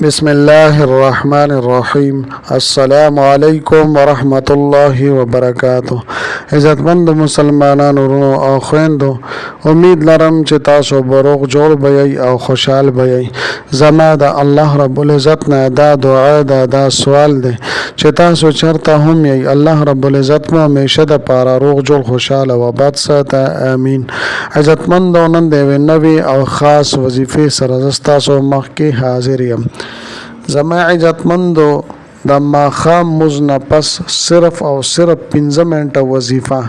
بسم الله الرحمن الرحیم. السلام علیکم ورحمت الله وبرکاته. عزتمند مسلمانانو ورونو او خويندو، امید لرم چې تاسو بروغ جوړ بئ او خوشحال بئ. زما د الله رب العزت نه دا دعا ده، دا سوال دی چې تاسو چرته هم یې، الله رب العزت مو همیشه د پاره روغ جوړ خوشحاله و آباد ساته، امین. عزتمندو، نن د یوې نوې او خاص وظیفې سره زه ستاسو مخکې حاضر یم. زما عزتمندو، د ماښام مونځ نه پس صرف او صرف 15 منټه وظیفه،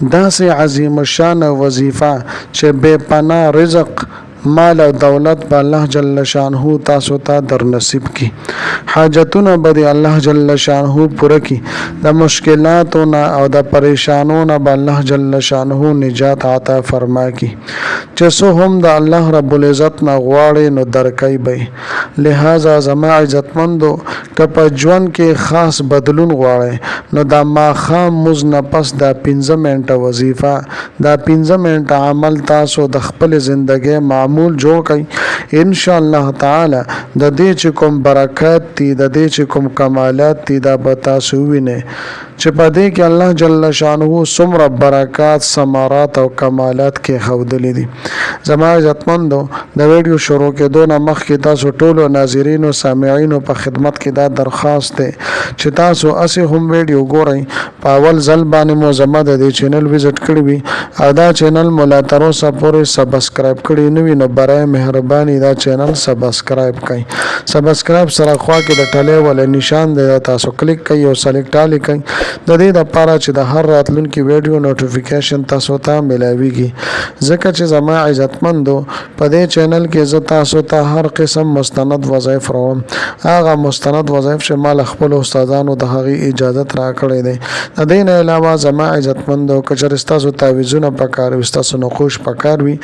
داسې عظیم شان وظیفه چې بے پناه رزق، مال او دولت به الله جل شانه تاسو ته در نصیب کی. حاجتونه به دی الله جل شانه پوره کی. د مشکلاتو نه او د پریشانونو نه به الله جل شانه نجات عطا فرما کی. چې څو هم د الله رب العزت نه غواړي نو درکای به. لہذا زما عزتمندو، که په ژوند کې خاص بدلون غواړي نو د ماښام مونځ نه پس دا 15 منټه وظیفه، دا 15 منټه عمل تاسو د خپل ژوندۍ معمول جوړ کړئ. ان شاء الله تعالی د دې چې کوم برکات دي، د دې چې کوم کمالات دي، دا به تاسو وینئ چې په دې کې الله جل شانه څومره برکات، ثمرات او کمالات کې ښودلي دي. زما عزتمندو، د ویډیو شروع کېدو نه مخکې تاسو ټولو ناظرینو سامعینو په خدمت کې دا درخواست دی چې تاسو اسې هم ویډیو ګورئ. په اول ځل باندې مو زما د دې چینل وزټ کړی وي او دا چینل مو لا تر اوسه پورې سبسکرایب کړی نه وي، نو برای مهرباني دا چینل سبسکرایب کړئ. سبسکرایب سره خوا کې د ټلې ول نشان دی، تاسو کلیک کړئ او سلیکټ علی کړئ د دې لپاره چې د هر راتلونکي ویډیو نوټیفیکیشن تاسو ته ملاويږي. ځکه چې زما عزتمندو، په دې چینل کې زه تاسو ته هر قسم مستند وظایف راوړم. هغه مستند وظایف چې مال خپل استادانو د هغې اجازت راکړی دی. د دې نه علاوه زما عزتمندو، که چېرې ستاسو تعویضونه پکار وي، ستاسو نقوش پکار وي،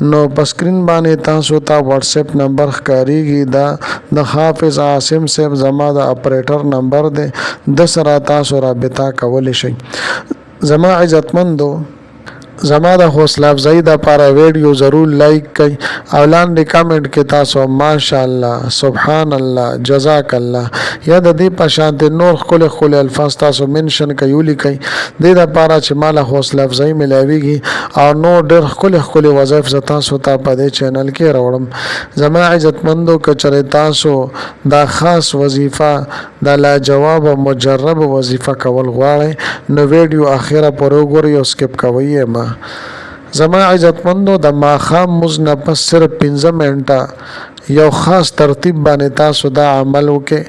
نو په سکرین باندې تاسو ته واتساپ نمبر ښکاریږي. دا د حافظ عاصم صاحب زما د اپریټر نمبر دی، د سره تاسو رابطه کولی شئ. زما عزتمندو، زما د حوصله افزایی د لپاره ویډیو ضرور لایک کړئ او لاندې کامنټ کې تاسو ماشاءالله، سبحان الله، جزاک الله یا د دې په شان نور ښکلي الفاظ تاسو منشن کوئ، ولیکئ. دې لپاره چې مال حوصله افزایی ملاویږي او نور ډېر ښکلي وظایف زه تاسو ته په دې چینل کې راوړم. زما عزتمندو، که چېرې تاسو دا خاص وظیفه، دا لاجواب او مجرب وظیفه کول غواړئ نو ویډیو اخره پورې وګورئ او سکپ کوئ یې مه. زما عزتمندو، د ماښام مونځ نه پس صرف 15 منټه یو خاص ترتیب باندې تاسو دا عمل وکړئ.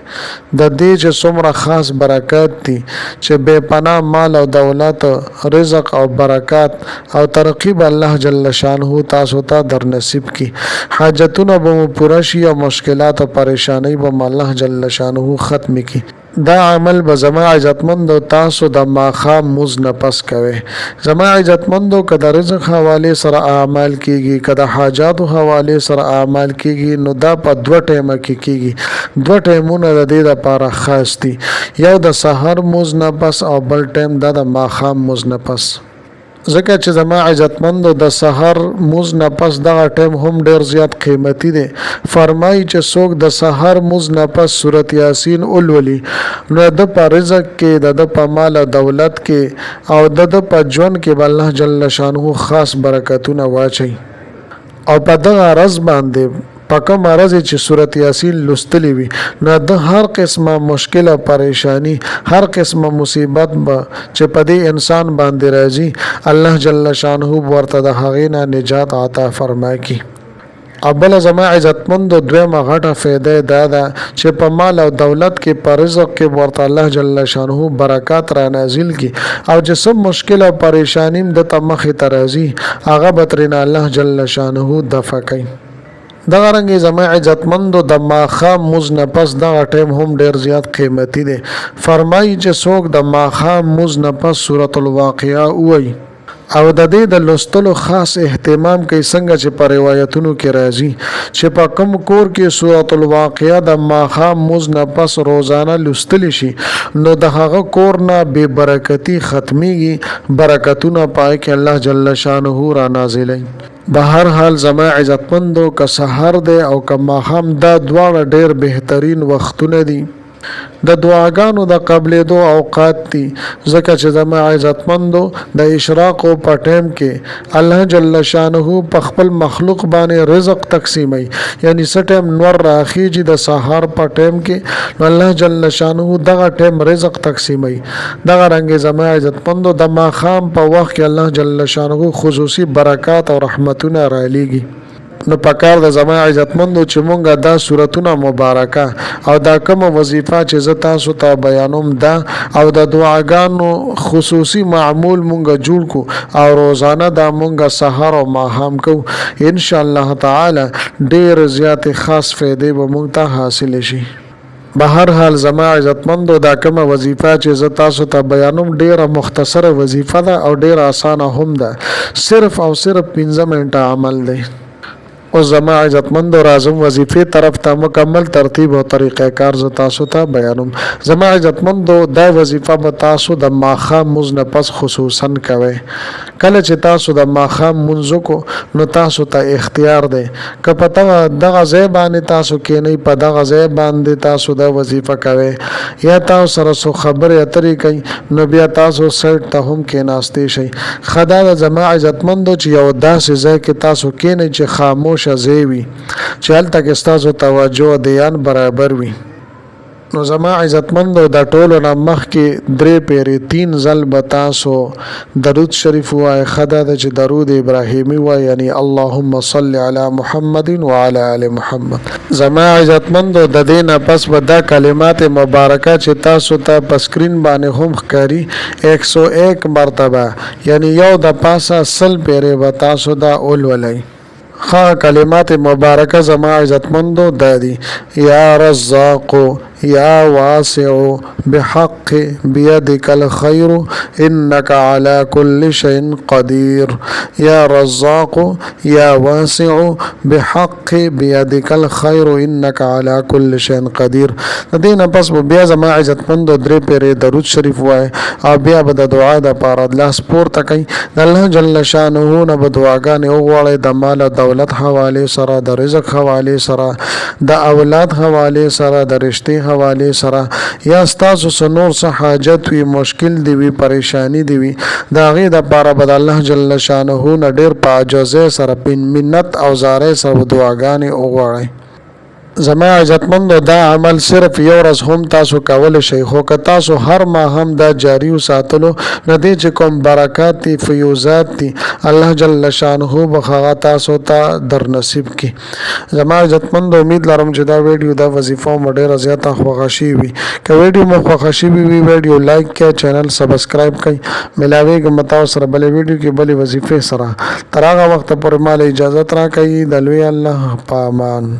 د دې چې څومره خاص برکات دي چې بے پناه مال او دولت، رزق او برکات او ترقی به الله جل شانه تاسو ته در نصیب کی. حاجتونه به مو پوره شي او مشکلات او پریشانی به الله جل شانه ختم کی. دا عمل به زما عزتمندو تاسو د ماښام مونځ نه پس کوئ. زما عزتمندو، که د رزق حواله سره اعمال کیږي، که د حاجاتو حواله سره اعمال کیږي، نو دا په 2 ټیمه کې کیږي. 2 ټیمونه د دې لپاره خاص دي، یو د سحر مونځ نه پس او بل ټیم دا د ماښام مونځ نه پس. ځکه چې زما عزتمندو، د سحر مونځ نه پس دغه ټیم هم ډېر زیات قیمتي دی. فرمایي چې څوک د سحر مونځ نه پس سورت یاسین ولولي نو د په رزق کې، د په مال او دولت کې او د په ژوند کې به الله جل شانه خاص برکتونه واچي. او په دغه ورځ باندې په کوم ورځ چې سورت یاسین لوستلی وي نو د هر قسمه مشکل او پریشانی، هر قسمه مصیبت به چې په دې انسان باندې راځي، الله جل شانه ورته د هغې نه نجات عطا فرما کی. او بل زما عزتمندو، دویمه غټه فایده دا ده چې په مال او دولت کې، په رزق کې ورته الله جل شانه برکات را نازل کی او چې څه مشکل او پریشانی د ته مخې ته راځي هغه به ترېنه الله جل شانه دفع کوي. دغه رنګ زما عزتمندو، د ماښام مونځ نه پس دغه ټیم هم ډېر زیات قیمتي دی. فرمایي چې څوک د ماښام مونځ نه پس سورة الواقعه ووایي او د دې د لوستلو خاص اهتمام کوي، څنګه چې په روایتونو کې راځي چې په کوم کور کې سورة الواقعه د ماښام مونځ نه پس روزانه لوستلی شي نو د هغه کور نه بې برکتي ختمیږي، برکتونه پای کې الله جل شانه را نازلوي. بهر حال زما عزتمندو که سحر دی او که ماښام دا دواړه ډیر بهترین وختونه دي د دعاګانو د قبلېدو اوقات دي ځکه چې زما عزتمندو د اشراق په ټیم کې الله جل شانه په خپل مخلوق باندې رزق تقسیمي یعنی سټیم نور راخیږي د سحر په ټیم کې نو الله جل شانه دغه ټیم رزق تقسیمي دغه رنګ زما عزتمندو د ماښام په وخت کې الله جل شانه خصوصي برکات او رحمتونه را لېږي نو پکار د زما عزتمندو چې مونږه دا سورتونه مبارکه او دا کوم وظیفه چې ز تاسو ته بیانوم دا او د دعاګانو خصوصي معمول مونږه جوړ کو او روزانه دا مونږه سحر او ماښام کو ان شاء الله تعالی ډیر زیات خاص فائدې به مونږ ته حاصل شي بهر حال زما عزتمندو دا کومه وظیفه چې ز تاسو ته بیانوم ډیره مختصره وظیفه ده او ډیره اسانه هم ده صرف او صرف 15 منټه عمل دی او زما عزتمندو راځم وظیفه طرف ته مکمل ترتیب او طریقه کار ز تاسو ته بیانوم زما عزتمندو دا وظیفه به تاسو د ماښام مونځ نه پس خصوصا کوي کله چې تاسو د ماښام مونځ کو نو تاسو ته اختیار دی که پته دغه ځای باندې تاسو کې نه په دغه ځای باندې تاسو د وظیفه کوي یا تاسو سره سو خبرې اترې کوي نو بیا تاسو سیټ ته هم کې ناشته شي خدا د زما عزتمندو چې یو داسې ځای کې تاسو کې نه چې خاموش زیوی چې هلته کې ستاسو توجه دیان برابر وي نو زما عزتمندو د ټولو نه مخکې 3 پیری 3 ځل به تاسو درود شریف وایي خدا د چې درود ابراهیمی وایي یعنی اللهم صل علی محمد وعلى ال محمد زما عزتمندو د دې نه پس به دا کلمات مبارکه چې تاسو ته په سکرین باندې هم ښکاري 101 مرتبه یعنی یو د پاسه 100 پیری به تاسو دا اولولئ خا کلمات مبارکه زما عزتمندو دادی یا رزاق یا واسع بحق بيدك الخير انك على كل شيء قدير يا رزاق يا واسع بحق بيدك الخير انك على كل شيء قدير دینه پس بیا زما عزتمندو 3 پیری درود شریف وای او بیا به د دعا د پاره الله سپور تکي د الله جل شانه نه به دعاګانې وغواړي د مال دولت حواله سره د رزق حواله سره د اولاد حواله سره د رشتي حواله سره یا تاسو سنور څه حاجت وي مشکل دی وي پریشانی دی وي دا غي د پاره بد الله جل شانه نه ډیر پاجزه سره پین منت او زاره سره دعاګانې وغواړي زما عزتمندو دا عمل صرف یو ورځ هم تاسو کول شي خو که تاسو هر ماه هم دا جاری وساتلو ندی چې کوم برکات دي فیوزات دي الله جل شانه بخغا تاسو ته در نصیب کی زما عزتمندو امید لرم چې دا ویډیو دا وظیفه مډیر زیاته خوښی وي که ویډیو مو خوښی وي ویډیو لایک کړئ چینل سبسکرایب کړئ ملاوي ګمتاو سره بل ویډیو کې بل وظیفه سره تر هغه وخت پورې مال اجازه را کوي د لوی الله پامان